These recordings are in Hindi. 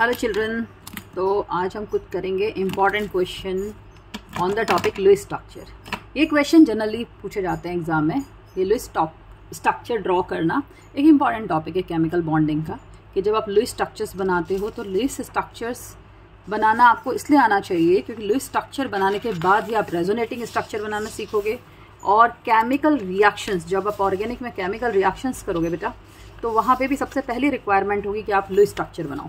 हेलो चिल्ड्रन, तो आज हम कुछ करेंगे important question on the topic Lewis structure. ये क्वेश्चन जनरली पूछे जाते हैं एग्जाम में। ये लुईस स्ट्रक्चर ड्रॉ करना एक इम्पॉर्टेंट टॉपिक है केमिकल बॉन्डिंग का, कि जब आप लुईस स्ट्रक्चर्स बनाते हो तो लुईस स्ट्रक्चर्स बनाना आपको इसलिए आना चाहिए क्योंकि लुईस स्ट्रक्चर बनाने के बाद ही आप रेजोनेटिंग स्ट्रक्चर बनाना सीखोगे। और केमिकल रिएक्शंस, जब आप ऑर्गेनिक में केमिकल रिएक्शंस करोगे बेटा, तो वहाँ पे भी सबसे पहली रिक्वायरमेंट होगी कि आप लुईस स्ट्रक्चर बनाओ।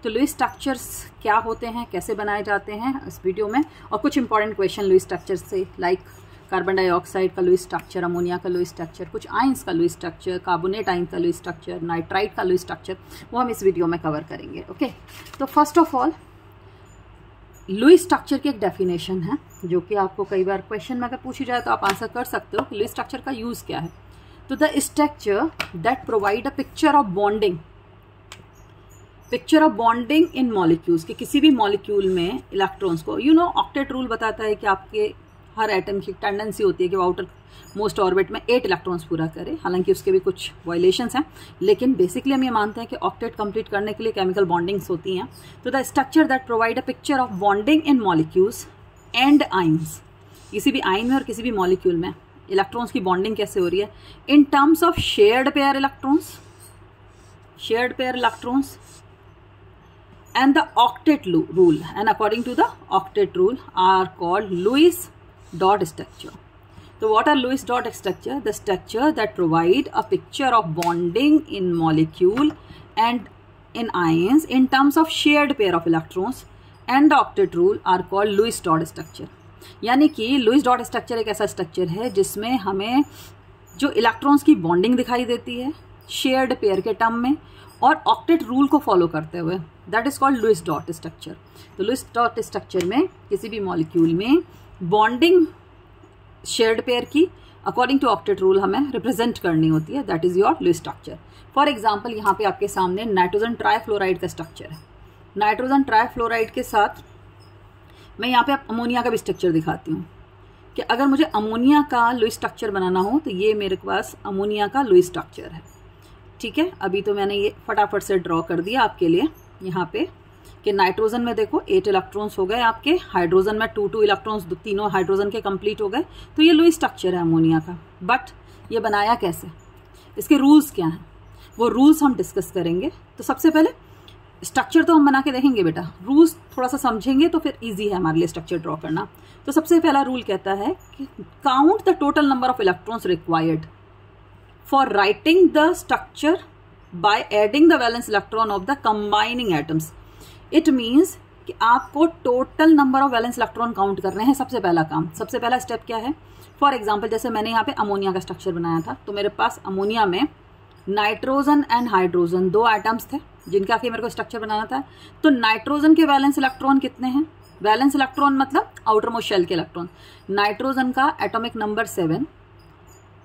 तो लुईस स्ट्रक्चर्स क्या होते हैं, कैसे बनाए जाते हैं इस वीडियो में, और कुछ इंपॉर्टेंट क्वेश्चन लुईस स्ट्रक्चर से, लाइक कार्बन डाइऑक्साइड का लुईस स्ट्रक्चर, अमोनिया का लुईस स्ट्रक्चर, कुछ आइंस का लुईस स्ट्रक्चर, कार्बोनेट आइन का लुईस स्ट्रक्चर, नाइट्राइट का लुईस स्ट्रक्चर, वो हम इस वीडियो में कवर करेंगे। ओके, तो first of all Lewis structure की एक डेफिनेशन है जो कि आपको कई बार क्वेश्चन में अगर पूछी जाए तो आप आंसर कर सकते हो कि लुईस स्ट्रक्चर का यूज क्या है। तो the structure that provide a picture of bonding in molecules, कि किसी भी मॉलिक्यूल में इलेक्ट्रॉन्स को, ऑक्टेट रूल बताता है कि आपके हर एटम की टेंडेंसी होती है कि वो आउटर मोस्ट ऑर्बिट में 8 इलेक्ट्रॉन्स पूरा करे। हालांकि उसके भी कुछ वायलेशंस हैं, लेकिन बेसिकली हम ये मानते हैं कि ऑक्टेट कंप्लीट करने के लिए केमिकल बॉन्डिंग्स होती हैं। तो the structure that provide a picture of bonding in molecules and ions, किसी भी आइन में और किसी भी मॉलिक्यूल में इलेक्ट्रॉन्स की बॉन्डिंग कैसे हो रही है in terms of shared pair electrons and the octet rule, and according to the octet rule are called Lewis dot structure. So what are Lewis dot structure? The structure that provide a picture of bonding in molecule and in ions in terms of shared pair of electrons, and the octet rule are called Lewis dot structure. यानी कि लुईस डॉट स्ट्रक्चर एक ऐसा स्ट्रक्चर है जिसमें हमें जो इलेक्ट्रॉन्स की बॉन्डिंग दिखाई देती है शेयर्ड पेयर के टर्म में और ऑक्टेट रूल को फॉलो करते हुए, that is called Lewis dot structure. तो लुईस डॉट स्ट्रक्चर में किसी भी मॉलिक्यूल में बॉन्डिंग शेयर्ड पेयर की अकॉर्डिंग टू ऑक्टेट रूल हमें रिप्रेजेंट करनी होती है, that is your Lewis structure. For example, यहाँ पे आपके सामने नाइट्रोजन ट्राइफ्लोराइड का स्ट्रक्चर है। नाइट्रोजन ट्राइफ्लोराइड के साथ मैं यहाँ पे अमोनिया का भी स्ट्रक्चर दिखाती हूँ कि अगर मुझे अमोनिया का लुईस स्ट्रक्चर बनाना हो तो ये मेरे पास अमोनिया का लुईस स्ट्रक्चर है। ठीक है, अभी तो मैंने ये फटाफट से ड्रॉ कर दिया आपके लिए यहाँ पे कि नाइट्रोजन में देखो 8 इलेक्ट्रॉन्स हो गए आपके, हाइड्रोजन में 2 इलेक्ट्रॉन्स, तीनों हाइड्रोजन के कंप्लीट हो गए। तो ये लुईस स्ट्रक्चर है अमोनिया का। बट ये बनाया कैसे, इसके रूल्स क्या हैं, वो रूल्स हम डिस्कस करेंगे। तो सबसे पहले स्ट्रक्चर तो हम बना के देखेंगे बेटा, रूल्स थोड़ा सा समझेंगे तो फिर ईजी है हमारे लिए स्ट्रक्चर ड्रॉ करना। तो सबसे पहला रूल कहता है कि count the total number of electrons required for writing the structure by adding the valence electron of the combining atoms. It means कि आपको total number of valence electron count करने हैं। सबसे पहला काम, सबसे पहला स्टेप क्या है। फॉर एग्जाम्पल, जैसे मैंने यहाँ पे अमोनिया का स्ट्रक्चर बनाया था, तो मेरे पास अमोनिया में नाइट्रोजन एंड हाइड्रोजन 2 एटम्स थे जिनके आखिर मेरे को स्ट्रक्चर बनाना था। तो नाइट्रोजन के वैलेंस इलेक्ट्रॉन कितने हैं, वैलेंस इलेक्ट्रॉन मतलब आउटर मोस्ट शेल के इलेक्ट्रॉन। नाइट्रोजन का एटॉमिक नंबर 7,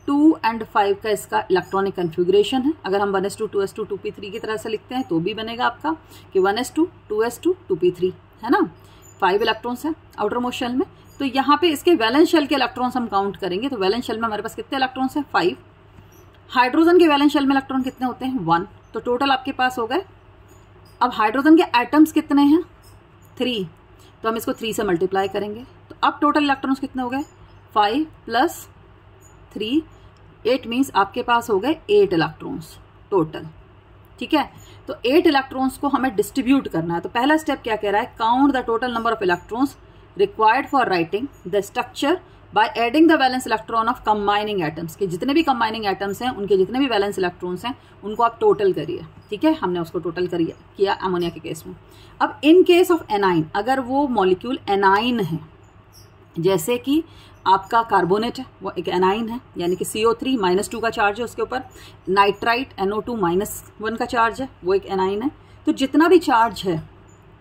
2 और 5 का इसका इलेक्ट्रॉनिक कन्फिग्रेशन है। अगर हम 1s2 2s2 2p3 की तरह से लिखते हैं तो भी बनेगा आपका कि 1s2 2s2 2p3, है ना। 5 इलेक्ट्रॉन्स है आउटर मोस्ट शेल में। तो यहाँ पे इसके वैलेंस शेल के इलेक्ट्रॉन्स हम काउंट करेंगे। तो वैलेंस शेल में हमारे पास कितने इलेक्ट्रॉन्स हैं, 5। हाइड्रोजन के वैलेंस शेल में इलेक्ट्रॉन कितने होते हैं, 1। तो टोटल आपके पास हो गए। अब हाइड्रोजन के एटम्स कितने हैं, 3। तो हम इसको 3 से मल्टीप्लाई करेंगे। तो अब टोटल इलेक्ट्रॉन्स कितने हो गए, 5 + 3, 8 मीन्स आपके पास हो गए 8 इलेक्ट्रॉन्स टोटल। ठीक है, तो 8 इलेक्ट्रॉन्स को हमें डिस्ट्रीब्यूट करना है। तो पहला स्टेप क्या कह रहा है, count the total number of electrons required for writing the structure by adding the valence electron of combining atoms, कि जितने भी कंबाइनिंग एटम्स हैं उनके जितने भी वैलेंस इलेक्ट्रॉन्स हैं उनको आप टोटल करिए। ठीक है, हमने उसको टोटल किया अमोनिया के केस में। अब इन केस ऑफ एनाइन, अगर वो मॉलिक्यूल एनाइन है, जैसे कि आपका कार्बोनेट है, वो एक एनाइन है, यानी कि CO3 -2 का चार्ज है उसके ऊपर, नाइट्राइट NO2 -1 का चार्ज है, वो एक एनाइन है। तो जितना भी चार्ज है,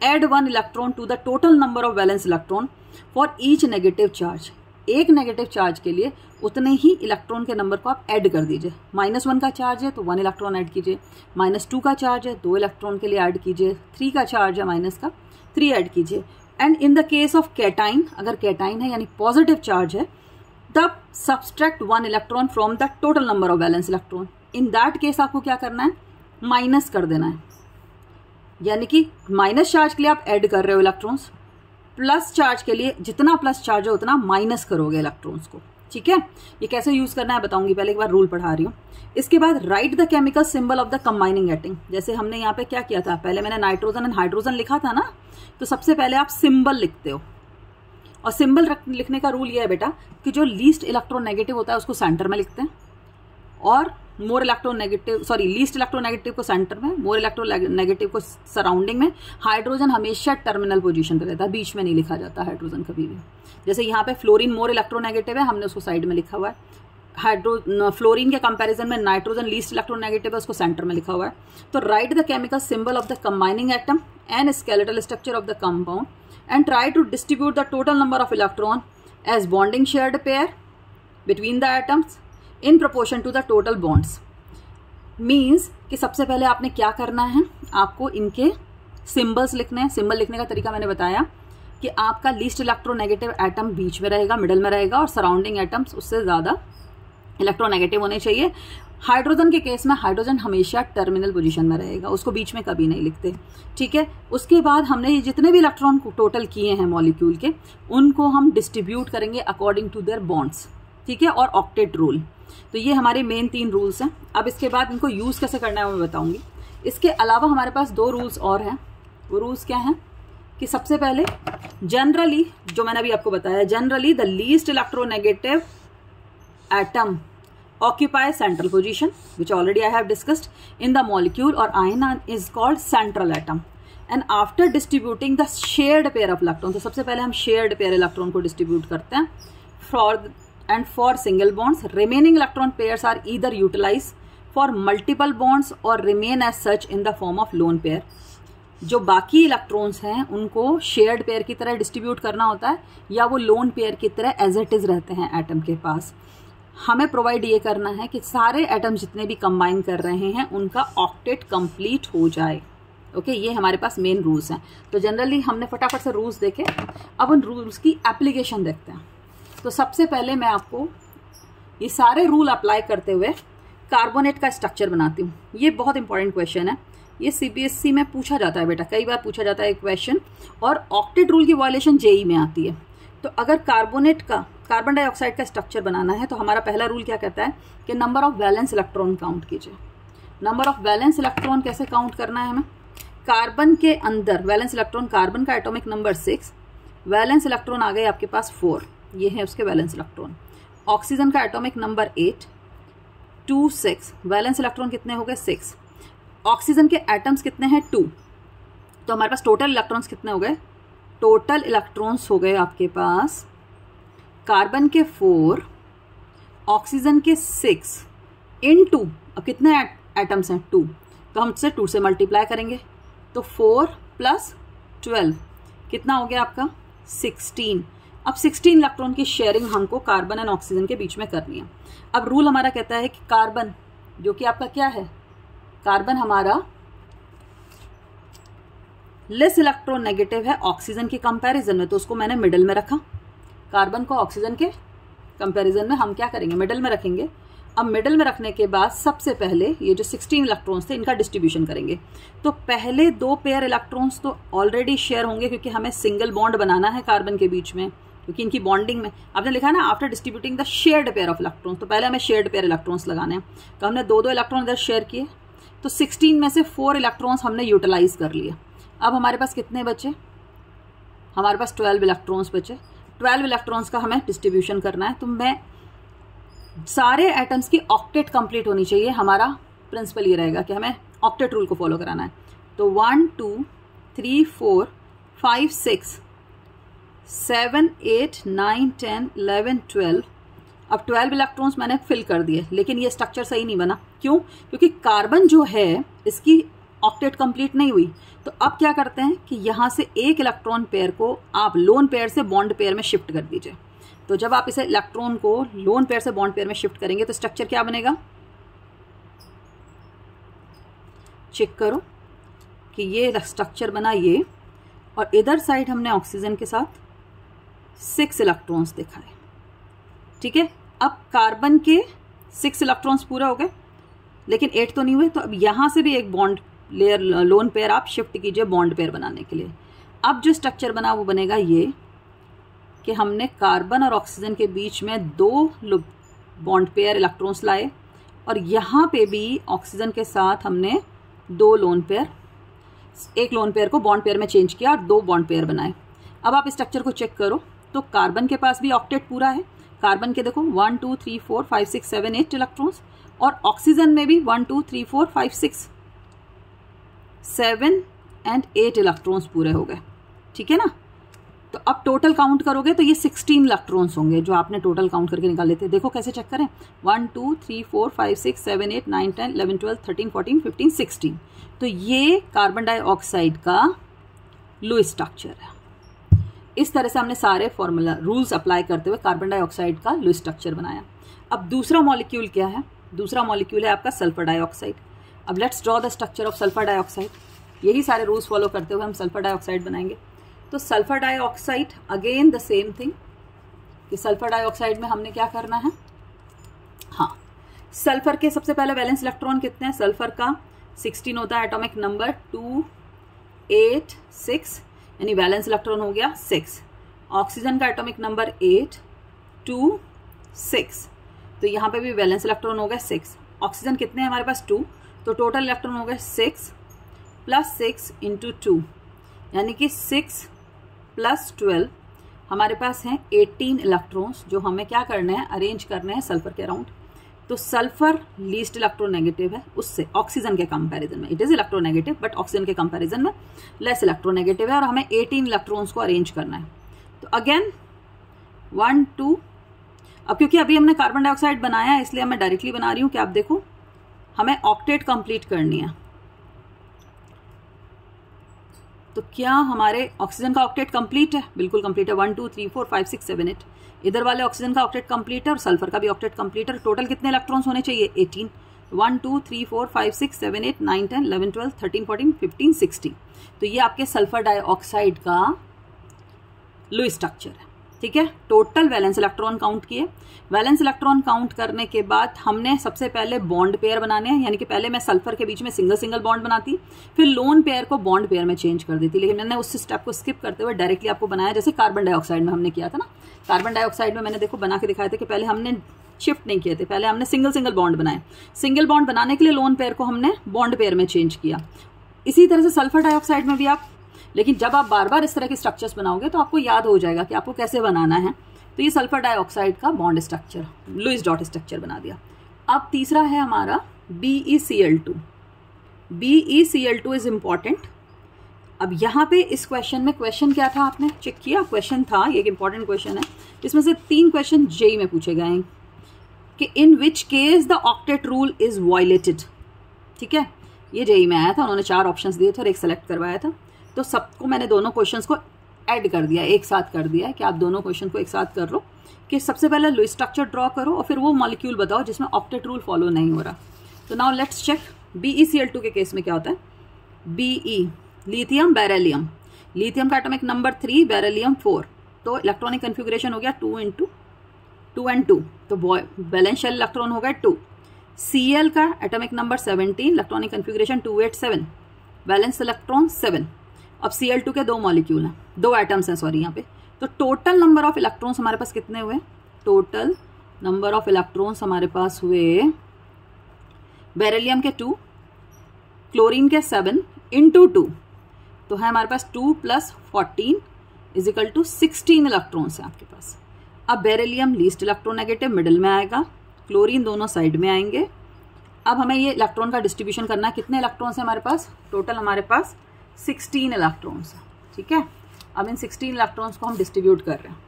add 1 electron to the total number of valence electron for each negative charge. एक नेगेटिव चार्ज के लिए उतने ही इलेक्ट्रॉन के नंबर को आप ऐड कर दीजिए। -1 का चार्ज है तो 1 इलेक्ट्रॉन ऐड कीजिए, -2 का चार्ज है 2 इलेक्ट्रॉन के लिए ऐड कीजिए, 3 का चार्ज है माइनस का 3 ऐड कीजिए। And in the case of cation, अगर कैटाइन है यानी पॉजिटिव चार्ज है, तब subtract 1 electron from the total number of valence electron. In that case आपको क्या करना है, माइनस कर देना है। यानी कि माइनस चार्ज के लिए आप ऐड कर रहे हो इलेक्ट्रॉन्स, प्लस चार्ज के लिए जितना प्लस चार्ज है उतना माइनस करोगे इलेक्ट्रॉन्स को। ठीक है, ये कैसे यूज करना है बताऊंगी, पहले एक बार रूल पढ़ा रही हूँ। इसके बाद right the chemical symbol of the combining atom. जैसे हमने यहाँ पे क्या किया था, पहले मैंने नाइट्रोजन एंड हाइड्रोजन लिखा था ना, तो सबसे पहले आप सिंबल लिखते हो, और सिंबल लिखने का रूल ये है बेटा कि जो लीस्ट इलेक्ट्रोनेगेटिव होता है उसको सेंटर में लिखते हैं, और मोर इलेक्ट्रोनेगेटिव लीस्ट इलेक्ट्रोनेगेटिव को सेंटर में, मोर इलेक्ट्रोनेगेटिव को सराउंडिंग में। हाइड्रोजन हमेशा टर्मिनल पोजीशन पे रहता है, बीच में नहीं लिखा जाता हाइड्रोजन कभी भी। जैसे यहाँ पे फ्लोरीन मोर इलेक्ट्रोनेगेटिव है, हमने उसको साइड में लिखा हुआ है। फ्लोरीन के कंपैरिजन में नाइट्रोजन लीस्ट इलेक्ट्रोनेगेटिव है, उसको सेंटर में लिखा हुआ है। तो right the chemical symbol of the combining atom and skeletal structure of the compound and try to distribute the total number of electron as bonding shared pair between the atoms in proportion to the total bonds। Means कि सबसे पहले आपने क्या करना है, आपको इनके सिंबल्स लिखने हैं। सिंबल लिखने का तरीका मैंने बताया कि आपका लीस्ट इलेक्ट्रोनेगेटिव एटम बीच में रहेगा, मिडल में रहेगा, और सराउंडिंग एटम्स उससे ज़्यादा इलेक्ट्रोनेगेटिव होने चाहिए। हाइड्रोजन के केस में हाइड्रोजन हमेशा टर्मिनल पोजीशन में रहेगा, उसको बीच में कभी नहीं लिखते। ठीक है, उसके बाद हमने ये जितने भी इलेक्ट्रॉन टोटल किए हैं मॉलिक्यूल के, उनको हम डिस्ट्रीब्यूट करेंगे अकॉर्डिंग टू देयर बॉन्ड्स। ठीक है, और ऑक्टेट रूल। तो ये हमारे मेन 3 रूल्स हैं। अब इसके बाद इनको यूज कैसे करना है मैं बताऊंगी। इसके अलावा हमारे पास 2 रूल्स और हैं। वो रूल्स क्या हैं कि सबसे पहले जनरली, जो मैंने अभी आपको बताया, generally the least electronegative atom occupy central position, which already I have discussed in the molecule, or ion is called central atom, and after distributing the shared pair of electron, तो सबसे पहले हम shared pair electron को distribute करते हैं for single bonds, remaining electron pairs are either utilized for multiple bonds or remain as such in the form of lone pair। जो बाकी इलेक्ट्रॉन्स हैं उनको शेयर्ड पेयर की तरह डिस्ट्रीब्यूट करना होता है, या वो लोन पेयर की तरह एज इट इज रहते हैं एटम के पास। हमें प्रोवाइड ये करना है कि सारे एटम जितने भी कंबाइन कर रहे हैं उनका ऑक्टेट कंप्लीट हो जाए। ओके, ये हमारे पास मेन रूल्स हैं। तो जनरली हमने फटाफट से रूल्स देखे, अब उन रूल्स की एप्लीकेशन देखते हैं। तो सबसे पहले मैं आपको ये सारे रूल अप्लाई करते हुए कार्बोनेट का स्ट्रक्चर बनाती हूँ। ये बहुत इंपॉर्टेंट क्वेश्चन है, ये CBSE में पूछा जाता है बेटा, कई बार पूछा जाता है क्वेश्चन, और ऑक्टेट रूल की वायलेशन JEE में आती है। तो अगर कार्बन डाइऑक्साइड का स्ट्रक्चर बनाना है तो हमारा पहला रूल क्या कहता है कि number of valence electron count कीजिए। नंबर ऑफ वैलेंस इलेक्ट्रॉन कैसे काउंट करना है हमें, कार्बन के अंदर वैलेंस इलेक्ट्रॉन, कार्बन का एटॉमिक नंबर 6, वैलेंस इलेक्ट्रॉन आ गए आपके पास 4, ये है उसके वैलेंस इलेक्ट्रॉन। ऑक्सीजन का एटॉमिक नंबर 8, 2, 6, वैलेंस इलेक्ट्रॉन कितने हो गए 6। ऑक्सीजन के एटम्स कितने हैं 2, तो हमारे पास टोटल इलेक्ट्रॉन्स कितने हो गए, टोटल इलेक्ट्रॉन्स हो गए आपके पास कार्बन के 4, ऑक्सीजन के 6 इन 2, अब कितने एटम्स हैं 2, तो हम इससे 2 से मल्टीप्लाई करेंगे, तो 4 + 12 कितना हो गया आपका 16। अब 16 इलेक्ट्रॉन की शेयरिंग हमको कार्बन एंड ऑक्सीजन के बीच में करनी है। अब रूल हमारा कहता है कि कार्बन, जो कि आपका क्या है, कार्बन हमारा लेस इलेक्ट्रोनेगेटिव है ऑक्सीजन के कंपैरिजन में, तो उसको मैंने मिडल में रखा। कार्बन को ऑक्सीजन के कंपैरिजन में हम क्या करेंगे, मिडल में रखेंगे। अब मिडल में रखने के बाद सबसे पहले ये जो 16 इलेक्ट्रॉन्स थे इनका डिस्ट्रीब्यूशन करेंगे। तो पहले 2 पेयर इलेक्ट्रॉन्स तो ऑलरेडी शेयर होंगे, क्योंकि हमें सिंगल बॉन्ड बनाना है कार्बन के बीच में, क्योंकि इनकी बॉन्डिंग में आपने लिखा है ना after distributing the shared pair of electrons, तो पहले हमें शेयर्ड पेयर इलेक्ट्रॉन्स लगाने हैं। तो हमने 2 इलेक्ट्रॉन इधर शेयर किए, तो 16 में से 4 इलेक्ट्रॉन्स हमने यूटिलाइज कर लिए। अब हमारे पास कितने बचे, हमारे पास 12 इलेक्ट्रॉन्स बचे। 12 इलेक्ट्रॉन्स का हमें डिस्ट्रीब्यूशन करना है। तो मैं सारे एटम्स की ऑक्टेट कंप्लीट होनी चाहिए, हमारा प्रिंसिपल ये रहेगा कि हमें ऑक्टेट रूल को फॉलो कराना है। तो 1 2 3 4 5 6 7 8 9 10 11 12। अब 12 इलेक्ट्रॉन्स मैंने फिल कर दिए, लेकिन ये स्ट्रक्चर सही नहीं बना। क्यों? क्योंकि कार्बन जो है इसकी ऑक्टेट कंप्लीट नहीं हुई। तो अब क्या करते हैं कि यहाँ से एक इलेक्ट्रॉन पेयर को आप लोन पेयर से बॉन्ड पेयर में शिफ्ट कर दीजिए। तो जब आप इसे इलेक्ट्रॉन को लोन पेयर से बॉन्ड पेयर में शिफ्ट करेंगे तो स्ट्रक्चर क्या बनेगा, चेक करो कि ये स्ट्रक्चर बना ये, और इधर साइड हमने ऑक्सीजन के साथ 6 इलेक्ट्रॉन्स दिखाए। ठीक है, अब कार्बन के 6 इलेक्ट्रॉन्स पूरे हो गए, लेकिन 8 तो नहीं हुए, तो अब यहां से भी एक बॉन्ड लेयर लोन पेयर आप शिफ्ट कीजिए बॉन्ड पेयर बनाने के लिए। अब जो स्ट्रक्चर बना वो बनेगा ये कि हमने कार्बन और ऑक्सीजन के बीच में 2 बॉन्ड पेयर इलेक्ट्रॉन्स लाए और यहाँ पे भी ऑक्सीजन के साथ हमने 2 लोन पेयर, एक लोन पेयर को बॉन्ड पेयर में चेंज किया और 2 बॉन्ड पेयर बनाए। अब आप स्ट्रक्चर को चेक करो तो कार्बन के पास भी ऑक्टेट पूरा है। कार्बन के देखो 1 2 3 4 5 6 7 8 इलेक्ट्रॉन्स और ऑक्सीजन में भी 1 2 3 4 5 6 7 एंड 8 इलेक्ट्रॉन्स पूरे हो गए। ठीक है ना। तो अब टोटल काउंट करोगे तो ये 16 इलेक्ट्रॉन्स होंगे जो आपने टोटल काउंट करके निकाले थे। देखो कैसे चेक करें, 1 2 3 4 5 6 7 8 9 10 11 12 13 14 15 16। तो ये कार्बन डाइऑक्साइड का लुईस स्ट्रक्चर है। इस तरह से हमने सारे फॉर्मूला रूल्स अप्लाई करते हुए कार्बन डाइऑक्साइड का लुईस स्ट्रक्चर बनाया। अब दूसरा मॉलिक्यूल क्या है? दूसरा मॉलिक्यूल है आपका सल्फर डाइऑक्साइड। अब let's draw the structure of sulphur dioxide. यही सारे रूल्स फॉलो करते हुए हम सल्फर डाइऑक्साइड बनाएंगे। तो sulphur dioxide again the same thing कि सल्फर डाइऑक्साइड में हमने क्या करना है। हाँ, सल्फर के सबसे पहले वैलेंस इलेक्ट्रॉन कितने हैं? सल्फर का 16 होता है एटॉमिक नंबर 2 8 6, यानी वैलेंस इलेक्ट्रॉन हो गया 6। ऑक्सीजन का एटॉमिक नंबर 8 2 6, तो यहाँ पे भी वैलेंस इलेक्ट्रॉन हो गया 6। ऑक्सीजन कितने हैं हमारे पास? 2, तो टोटल इलेक्ट्रॉन हो गए 6 + 6 × 2, यानी कि 6 + 12 हमारे पास हैं 18 इलेक्ट्रॉन्स जो हमें क्या करने हैं, अरेंज करने हैं सल्फर के अराउंड। तो सल्फर लीस्ट इलेक्ट्रोनेगेटिव है उससे, ऑक्सीजन के कंपैरिजन में। It is electronegative but oxygen के कंपैरिजन में लेस इलेक्ट्रोनेगेटिव है और हमें 18 इलेक्ट्रॉन्स को अरेंज करना है। तो अगेन 1 2, अब क्योंकि अभी हमने कार्बन डाइऑक्साइड बनाया है इसलिए मैं डायरेक्टली बना रही हूँ कि आप देखो हमें ऑक्टेट कंप्लीट करनी है। तो क्या हमारे ऑक्सीजन का ऑक्टेट कंप्लीट है? बिल्कुल कंप्लीट है। 1 2 3 4 5 6 7 8। इधर वाले ऑक्सीजन का ऑक्टेट कंप्लीट है और सल्फर का भी ऑक्टेट कंप्लीट है। टोटल कितने इलेक्ट्रॉन्स होने चाहिए? 18। 1 2 3 4 5 6 7 8 9 10 11 12 13 14 15 16। तो ये आपके सल्फर डाइऑक्साइड का लुईस स्ट्रक्चर है। ठीक है, टोटल वैलेंस इलेक्ट्रॉन काउंट किए। वैलेंस इलेक्ट्रॉन काउंट करने के बाद हमने सबसे पहले बॉन्ड पेयर बनाने हैं, यानी कि पहले मैं सल्फर के बीच में सिंगल सिंगल बॉन्ड बनाती, फिर लोन पेयर को बॉन्ड पेयर में चेंज कर देती। लेकिन मैंने उस स्टेप को स्किप करते हुए डायरेक्टली आपको बनाया जैसे कार्बन डाइऑक्साइड में हमने किया था ना। कार्बन डाइऑक्साइड में मैंने देखो बना के दिखाया था कि पहले हमने शिफ्ट नहीं किए थे, पहले हमने सिंगल सिंगल बॉन्ड बनाए। सिंगल बॉन्ड बनाने के लिए लोन पेयर को हमने बॉन्ड पेयर में चेंज किया। इसी तरह से सल्फर डाइऑक्साइड में भी आप, लेकिन जब आप बार बार इस तरह के स्ट्रक्चर्स बनाओगे तो आपको याद हो जाएगा कि आपको कैसे बनाना है। तो ये सल्फर डाइऑक्साइड का bond structure, Lewis dot structure बना दिया। अब तीसरा है हमारा BeCl2। BeCl2 is important. अब यहाँ पे इस क्वेश्चन में क्वेश्चन क्या था आपने चेक किया? क्वेश्चन था, ये एक इंपॉर्टेंट क्वेश्चन है, इसमें से 3 क्वेश्चन जेई में पूछे गए हैं कि in which case the octet rule is violated. ठीक है, ये जेई में आया था, उन्होंने 4 ऑप्शंस दिए थे और एक सेलेक्ट करवाया था। तो सबको मैंने दोनों क्वेश्चंस को ऐड कर दिया, एक साथ कर दिया है कि आप दोनों क्वेश्चन को एक साथ कर लो कि सबसे पहले लुईस स्ट्रक्चर ड्रॉ करो और फिर वो मॉलिक्यूल बताओ जिसमें ऑक्टेट रूल फॉलो नहीं हो रहा। तो नाउ लेट्स चेक BeCl2 के केस में क्या होता है। Be लिथियम बेरिलियम, लिथियम का एटॉमिक नंबर 3, बेरिलियम 4, तो इलेक्ट्रॉनिक कन्फिगरेशन हो गया 2 × 2 and 2, तो वैलेंस शेल इलेक्ट्रॉन हो गया 2। Cl का atomic number 17, electronic configuration 2 8 7, valence electron 7। अब Cl2 के 2 मॉलिक्यूल हैं, 2 एटम्स हैं सॉरी यहाँ पे। तो टोटल नंबर ऑफ इलेक्ट्रॉन्स हमारे पास कितने हुए? टोटल नंबर ऑफ इलेक्ट्रॉन्स हमारे पास हुए बेरिलियम के 2, क्लोरीन के 7 × 2, तो है हमारे पास 2 + 14 = 16 इलेक्ट्रॉन्स है आपके पास। अब बेरिलियम लीस्ट इलेक्ट्रोनेगेटिव मिडिल में आएगा, क्लोरीन दोनों साइड में आएंगे। अब हमें ये इलेक्ट्रॉन का डिस्ट्रीब्यूशन करना है। कितने इलेक्ट्रॉन्स हैं हमारे पास? टोटल हमारे पास 16 इलेक्ट्रॉन्स हैं। ठीक है, अब इन 16 इलेक्ट्रॉन्स को हम डिस्ट्रीब्यूट कर रहे हैं।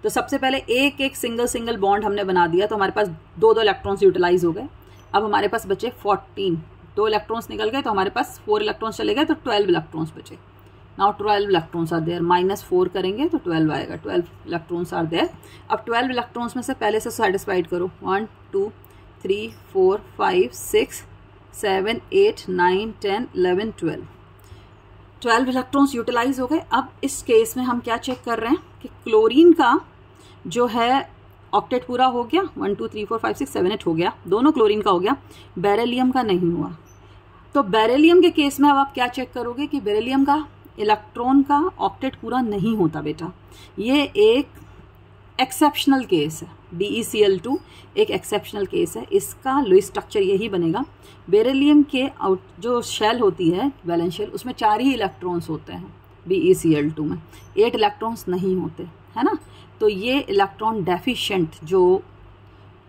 तो सबसे पहले एक एक सिंगल बॉन्ड हमने बना दिया, तो हमारे पास 2 इलेक्ट्रॉन्स यूटिलाइज हो गए। अब हमारे पास बचे 14, 2 इलेक्ट्रॉन्स निकल गए तो हमारे पास 4 इलेक्ट्रॉन्स चले गए, तो 12 इलेक्ट्रॉन्स बचे। नाउ 12 इलेक्ट्रॉन्स आर देयर, -4 करेंगे तो 12 आएगा। 12 इलेक्ट्रॉन्स आर देयर। अब 12 इलेक्ट्रॉन्स में से पहले से सेटिस्फाइड करो। 1 2 3 4 5 6 7 8 9 10 11 12 इलेक्ट्रॉन्स यूटिलाइज हो गए। अब इस केस में हम क्या चेक कर रहे हैं कि क्लोरीन का जो है ऑक्टेट पूरा हो गया, 1 2 3 4 5 6 7 8 हो गया, दोनों क्लोरीन का हो गया, बेरिलियम का नहीं हुआ। तो बेरिलियम के केस में अब आप क्या चेक करोगे कि बेरिलियम का इलेक्ट्रॉन का ऑक्टेट पूरा नहीं होता बेटा। ये एक एक्सेप्शनल केस है, BeCl2 एक एक्सेप्शनल केस है, इसका लुईस स्ट्रक्चर यही बनेगा। बेरिलियम के जो शेल होती है वैलेंस शेल, उसमें 4 ही इलेक्ट्रॉन्स होते हैं, BeCl2 में 8 इलेक्ट्रॉन्स नहीं होते, है ना। तो ये इलेक्ट्रॉन डेफिशिएंट जो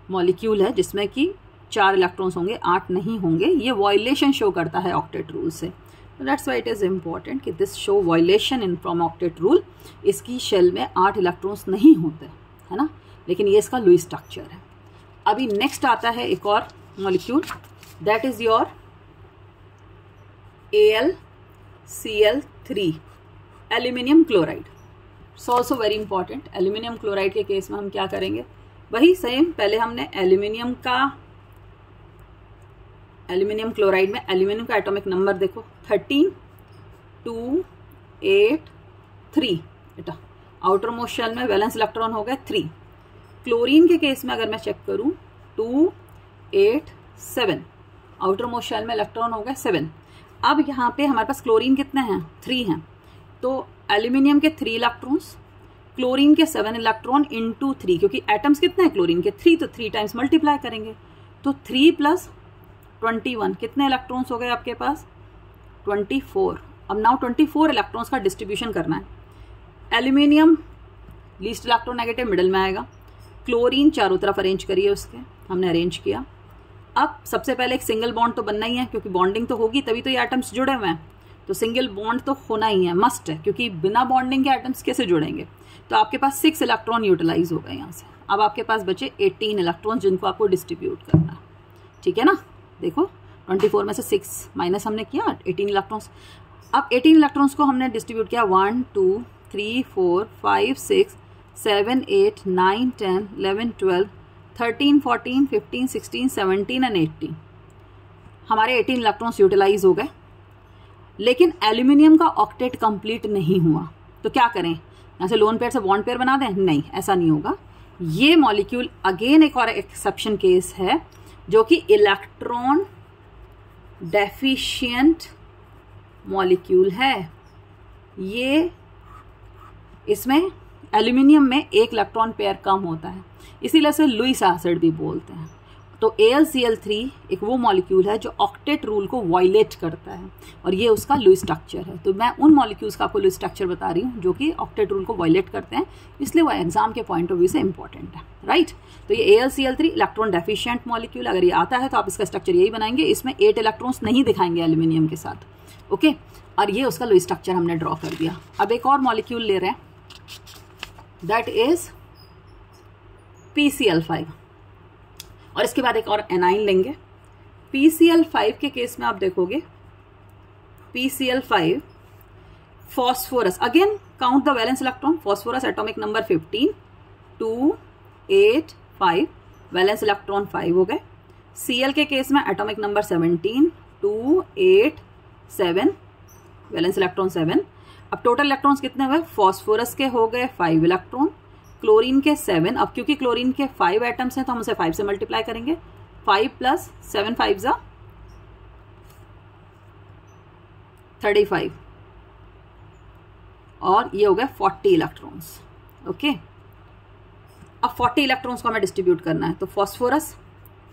मॉलिक्यूल है जिसमें कि 4 इलेक्ट्रॉन्स होंगे, 8 नहीं होंगे, ये वायलेशन शो करता है ऑक्टेट रूल से। तो that's why it is important कि this show violation in from octet rule. इसकी शेल में 8 इलेक्ट्रॉन्स नहीं होते, है ना, लेकिन ये इसका लुईस स्ट्रक्चर है। अभी नेक्स्ट आता है एक और molecule, that is your AlCl3 aluminium chloride. So also very important. Aluminium chloride के केस में हम क्या करेंगे, वही सेम, पहले हमने एल्यूमिनियम क्लोराइड में एल्यूमिनियम का एटॉमिक नंबर देखो 13, 2, 8, 3 बेटा। आउटर मोस्ट शेल में वैलेंस इलेक्ट्रॉन हो गए 3। क्लोरीन के केस में अगर मैं चेक करूं 2, 8, 7, आउटर मोस्ट शेल में इलेक्ट्रॉन हो गए 7। अब यहाँ पे हमारे पास क्लोरीन कितने हैं, 3 हैं, तो एल्यूमिनियम के 3 इलेक्ट्रॉन्स, क्लोरीन के 7 इलेक्ट्रॉन इंटू 3, क्योंकि एटम्स कितने हैं क्लोरीन के 3, तो 3 टाइम्स मल्टीप्लाई करेंगे, तो 3 + 21 कितने इलेक्ट्रॉन्स हो गए आपके पास, 24। अब नाउ 24 इलेक्ट्रॉन्स का डिस्ट्रीब्यूशन करना है। एल्यूमिनियम लीस्ट इलेक्ट्रोनेगेटिव मिडल में आएगा, क्लोरीन चारों तरफ अरेंज करिए, उसके हमने अरेंज किया। अब सबसे पहले एक सिंगल बॉन्ड तो बनना ही है, क्योंकि बॉन्डिंग तो होगी तभी तो ये एटम्स जुड़े हुए हैं, तो सिंगल बॉन्ड तो होना ही है, मस्ट है, क्योंकि बिना बॉन्डिंग के एटम्स कैसे जुड़ेंगे। तो आपके पास 6 इलेक्ट्रॉन यूटिलाइज हो गए यहाँ से। अब आपके पास बचे 18 इलेक्ट्रॉन जिनको आपको डिस्ट्रीब्यूट करना है, ठीक है ना। देखो 24 में से 6 माइनस हमने किया, 18 इलेक्ट्रॉन्स। अब 18 इलेक्ट्रॉन्स को हमने डिस्ट्रीब्यूट किया 1, 2, 3, 4, 5, 6, 7, 8, 9, 10, 11, 12, 13, 14, 15, 16, 17 एंड 18। हमारे 18 इलेक्ट्रॉन्स यूटिलाइज हो गए, लेकिन एल्यूमिनियम का ऑक्टेट कंप्लीट नहीं हुआ। तो क्या करें, यहाँ से लोन पेयर से बॉन्ड पेयर बना दें? नहीं, ऐसा नहीं होगा। ये मॉलिक्यूल अगेन एक और एक्सेप्शन केस है, जो कि इलेक्ट्रॉन डेफिशिएंट मॉलिक्यूल है। ये इसमें एल्यूमिनियम में 1 इलेक्ट्रॉन पेयर कम होता है, इसीलिए इसे लुईस एसिड भी बोलते हैं। तो AlCl3 एक वो मॉलिक्यूल है जो ऑक्टेट रूल को वायलेट करता है, और ये उसका लुईस स्ट्रक्चर है। तो मैं उन मॉलिक्यूल्स का आपको लुईस स्ट्रक्चर बता रही हूँ जो कि ऑक्टेट रूल को वायलेट करते हैं, इसलिए वो एग्जाम के पॉइंट ऑफ व्यू से इंपॉर्टेंट है, राइट। तो ये AlCl3 इलेक्ट्रॉन डेफिशिएंट मॉलिक्यूल, अगर ये आता है तो आप इसका स्ट्रक्चर यही बनाएंगे, इसमें 8 इलेक्ट्रॉन्स नहीं दिखाएंगे एल्यूमिनियम के साथ, ओके। और ये उसका लुईस स्ट्रक्चर हमने ड्रॉ कर दिया। अब एक और मॉलिक्यूल ले रहे हैं, दैट इज PCl5, और इसके बाद एक और एनाइन लेंगे। PCl5 के केस में आप देखोगे PCl5 phosphorus, again count the valence electron, phosphorus atomic number 15, 2, 8, 5, valence electron 5 हो गए। Cl के केस में एटॉमिक नंबर 17, 2, 8, 7, वैलेंस इलेक्ट्रॉन 7। अब टोटल इलेक्ट्रॉन्स कितने हुए, फॉस्फोरस के हो गए 5 इलेक्ट्रॉन, क्लोरीन के 7। अब क्योंकि क्लोरीन के 5 एटम्स हैं तो हम उसे 5 से मल्टीप्लाई करेंगे, 5 + 7 5 35, और ये हो गए 40 इलेक्ट्रॉन्स, ओके। अब 40 इलेक्ट्रॉन्स को हमें डिस्ट्रीब्यूट करना है, तो phosphorus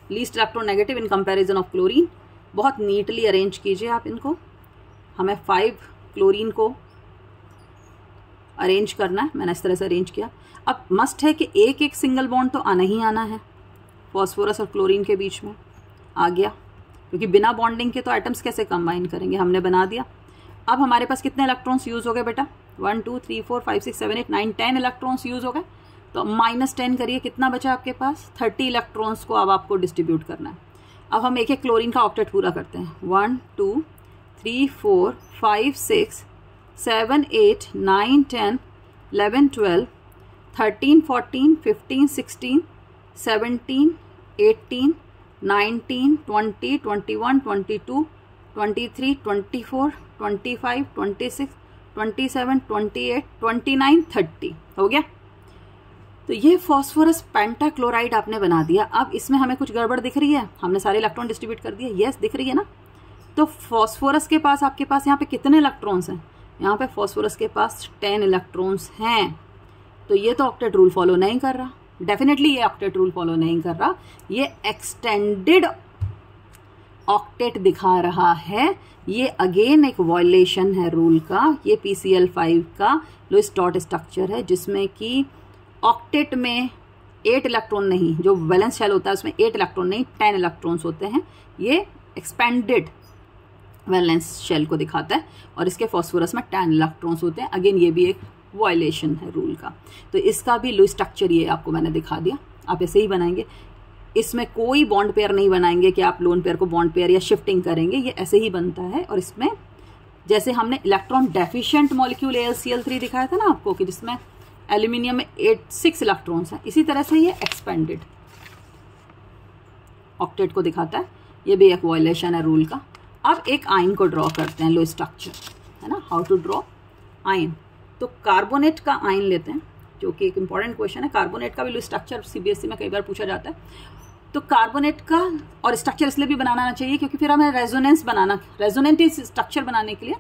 least electronegative in comparison of chlorine, बहुत नीटली अरेंज कीजिए आप इनको। हमें 5 क्लोरीन को अरेंज करना है, मैंने इस तरह से अरेंज किया। अब मस्ट है कि एक एक सिंगल बॉन्ड तो आना ही आना है फॉस्फोरस और क्लोरीन के बीच में, आ गया, क्योंकि बिना बॉन्डिंग के तो एटम्स कैसे कंबाइन करेंगे, हमने बना दिया। अब हमारे पास कितने इलेक्ट्रॉन्स यूज हो गए बेटा, 1, 2, 3, 4, 5, 6, 7, 8, 9, 10 इलेक्ट्रॉन्स यूज हो गए। तो -10 करिए, कितना बचा आपके पास, 30 इलेक्ट्रॉन्स को अब आपको डिस्ट्रीब्यूट करना है। अब हम एक एक क्लोरीन का ऑक्टेट पूरा करते हैं, 1, 2, 3, 4, 5, 6, 7, 8, 9, 10, 11, 12, 13, 14, 15, 16, 17, 18, 19, 20, 21, 22, 23, 24, 25, 26, 27, 28, 29, 30 हो गया। तो ये फॉस्फोरस पेंटाक्लोराइड आपने बना दिया। अब इसमें हमें कुछ गड़बड़ दिख रही है, हमने सारे इलेक्ट्रॉन डिस्ट्रीब्यूट कर दिए, यस दिख रही है ना। तो फॉस्फोरस के पास आपके पास यहाँ पे कितने इलेक्ट्रॉन्स हैं? यहाँ पे फॉस्फोरस के पास 10 इलेक्ट्रॉन्स हैं। तो ये तो ऑक्टेट रूल फॉलो नहीं कर रहा, डेफिनेटली ये ऑक्टेट रूल फॉलो नहीं कर रहा, ये एक्सटेंडेड ऑक्टेट दिखा रहा है। ये अगेन एक वायलेशन है रूल का। ये PCl5 का लुईस डॉट स्ट्रक्चर है जिसमें कि ऑक्टेट में 8 इलेक्ट्रॉन नहीं, जो वैलेंस शेल होता है उसमें 8 इलेक्ट्रॉन नहीं 10 इलेक्ट्रॉन्स होते हैं। ये एक्सपेंडेड वैलेंस शेल को दिखाता है और इसके फॉस्फोरस में 10 इलेक्ट्रॉन्स होते हैं। अगेन ये भी एक वायलेशन है रूल का। तो इसका भी लुईस स्ट्रक्चर ये आपको मैंने दिखा दिया। आप ऐसे ही बनाएंगे, इसमें कोई बॉन्ड पेयर नहीं बनाएंगे कि आप लोन पेयर को बॉन्ड पेयर या शिफ्टिंग करेंगे, ये ऐसे ही बनता है। और इसमें जैसे हमने इलेक्ट्रॉन डेफिशिएंट मॉलिक्यूल AlCl3 दिखाया था ना आपको कि जिसमें एल्यूमिनियम में 6 इलेक्ट्रॉन्स हैं, इसी तरह से ये एक्सपेंडेड ऑक्टेट को दिखाता है। ये भी एक वायलेशन है रूल का। अब एक आयन को ड्रॉ करते हैं, लुईस स्ट्रक्चर है ना, हाउ टू ड्रॉ आयन। तो कार्बोनेट का आयन लेते हैं जो कि एक इंपॉर्टेंट क्वेश्चन है। कार्बोनेट का भी लुईस स्ट्रक्चर CBSE में कई बार पूछा जाता है। तो कार्बोनेट का और स्ट्रक्चर इसलिए भी बनाना चाहिए क्योंकि फिर हमें रेजोनेंट स्ट्रक्चर बनाने के लिए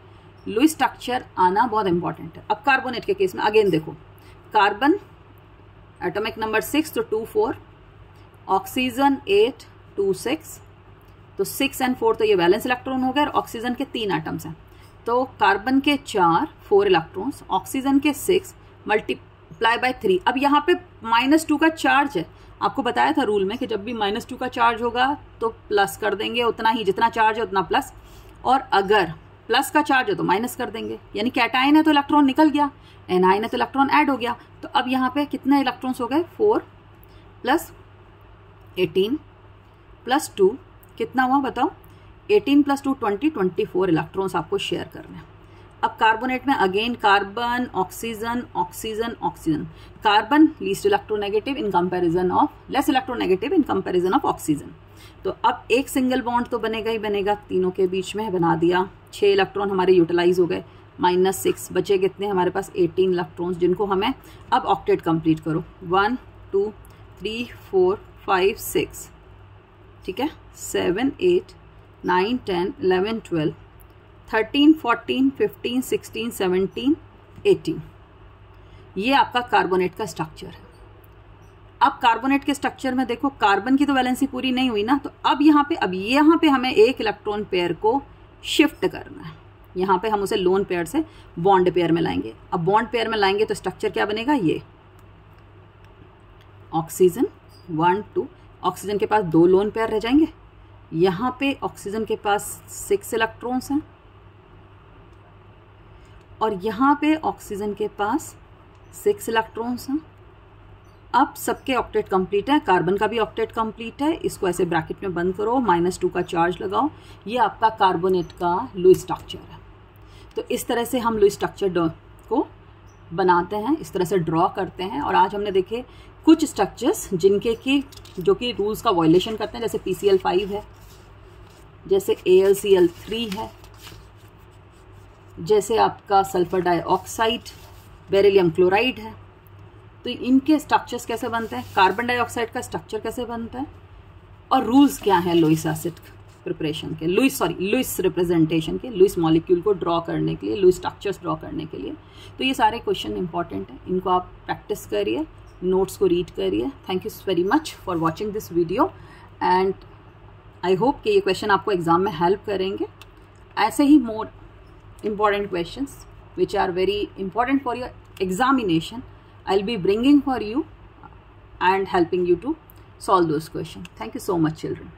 लुईस स्ट्रक्चर आना बहुत इंपॉर्टेंट है। अब कार्बोनेट के केस में अगेन देखो, कार्बन एटॉमिक नंबर 6 तो 2 4, ऑक्सीजन 8 2 6, तो 6 और 4 तो ये वैलेंस इलेक्ट्रॉन हो गए और ऑक्सीजन के 3 एटम्स हैं। तो कार्बन के 4 इलेक्ट्रॉन्स, ऑक्सीजन के 6 मल्टीप्लाई बाय 3। अब यहाँ पे -2 का चार्ज है। आपको बताया था रूल में कि जब भी -2 का चार्ज होगा तो प्लस कर देंगे, उतना ही जितना चार्ज है उतना प्लस, और अगर प्लस का चार्ज है तो माइनस कर देंगे। यानी कैटायन है तो इलेक्ट्रॉन निकल गया, एनायन है तो इलेक्ट्रॉन ऐड हो गया। तो अब यहाँ पे कितने इलेक्ट्रॉन्स हो गए? 4 + 18 + 2 कितना हुआ बताओ? 18 + 2 20, 24 इलेक्ट्रॉन्स आपको शेयर करने हैं। अब कार्बोनेट में again carbon, oxygen, oxygen, oxygen. Carbon least electronegative in comparison of, less electronegative in comparison of oxygen. तो अब एक सिंगल बॉन्ड तो बनेगा ही बनेगा, तीनों के बीच में बना दिया। 6 इलेक्ट्रॉन हमारे यूटिलाइज हो गए, -6 बचे कितने हमारे पास? 18 इलेक्ट्रॉन्स, जिनको हमें अब ऑक्टेट कंप्लीट करो। 1 2 3 4 5 6, ठीक है, 7 8 9 10 11 12 13 14 15 16 17 18। ये आपका कार्बोनेट का स्ट्रक्चर है। अब कार्बोनेट के स्ट्रक्चर में देखो, कार्बन की तो वैलेंसी पूरी नहीं हुई ना, तो अब यहाँ पे हमें एक इलेक्ट्रॉन पेयर को शिफ्ट करना है। यहाँ पे हम उसे लोन पेयर से बॉन्ड पेयर में लाएंगे। अब बॉन्ड पेयर में लाएंगे तो स्ट्रक्चर क्या बनेगा? ये ऑक्सीजन 1 2, ऑक्सीजन के पास 2 लोन पेयर रह जाएंगे। यहाँ पे ऑक्सीजन के पास 6 इलेक्ट्रॉन्स हैं और यहाँ पे ऑक्सीजन के पास 6 इलेक्ट्रॉन्स हैं। अब सबके ऑक्टेट कंप्लीट है, कार्बन का भी ऑक्टेट कंप्लीट है। इसको ऐसे ब्रैकेट में बंद करो, -2 का चार्ज लगाओ। ये आपका कार्बोनेट का लुईस स्ट्रक्चर है। तो इस तरह से हम लुईस स्ट्रक्चर को बनाते हैं, इस तरह से ड्रॉ करते हैं। और आज हमने देखे कुछ स्ट्रक्चर्स जो कि रूल्स का वायलेशन करते हैं, जैसे PCl5 है, जैसे AlCl3 है, जैसे आपका सल्फर डाइऑक्साइड, बेरिलियम क्लोराइड है। तो इनके स्ट्रक्चर्स कैसे बनते हैं, कार्बन डाइऑक्साइड का स्ट्रक्चर कैसे बनता है, और रूल्स क्या है लुईस एसिड प्रिपरेशन के, लुईस रिप्रेजेंटेशन के, लुईस मॉलिक्यूल को ड्रॉ करने के लिए, लुईस स्ट्रक्चर्स ड्रॉ करने के लिए। तो ये सारे क्वेश्चन इंपॉर्टेंट हैं, इनको आप प्रैक्टिस करिए, नोट्स को रीड करिए। Thank you very much for watching this video and I hope कि ये क्वेश्चन आपको एग्जाम में हेल्प करेंगे। ऐसे ही मोर important questions which are very important for your examination I'll be bringing for you and helping you to solve those questions. Thank you so much, children.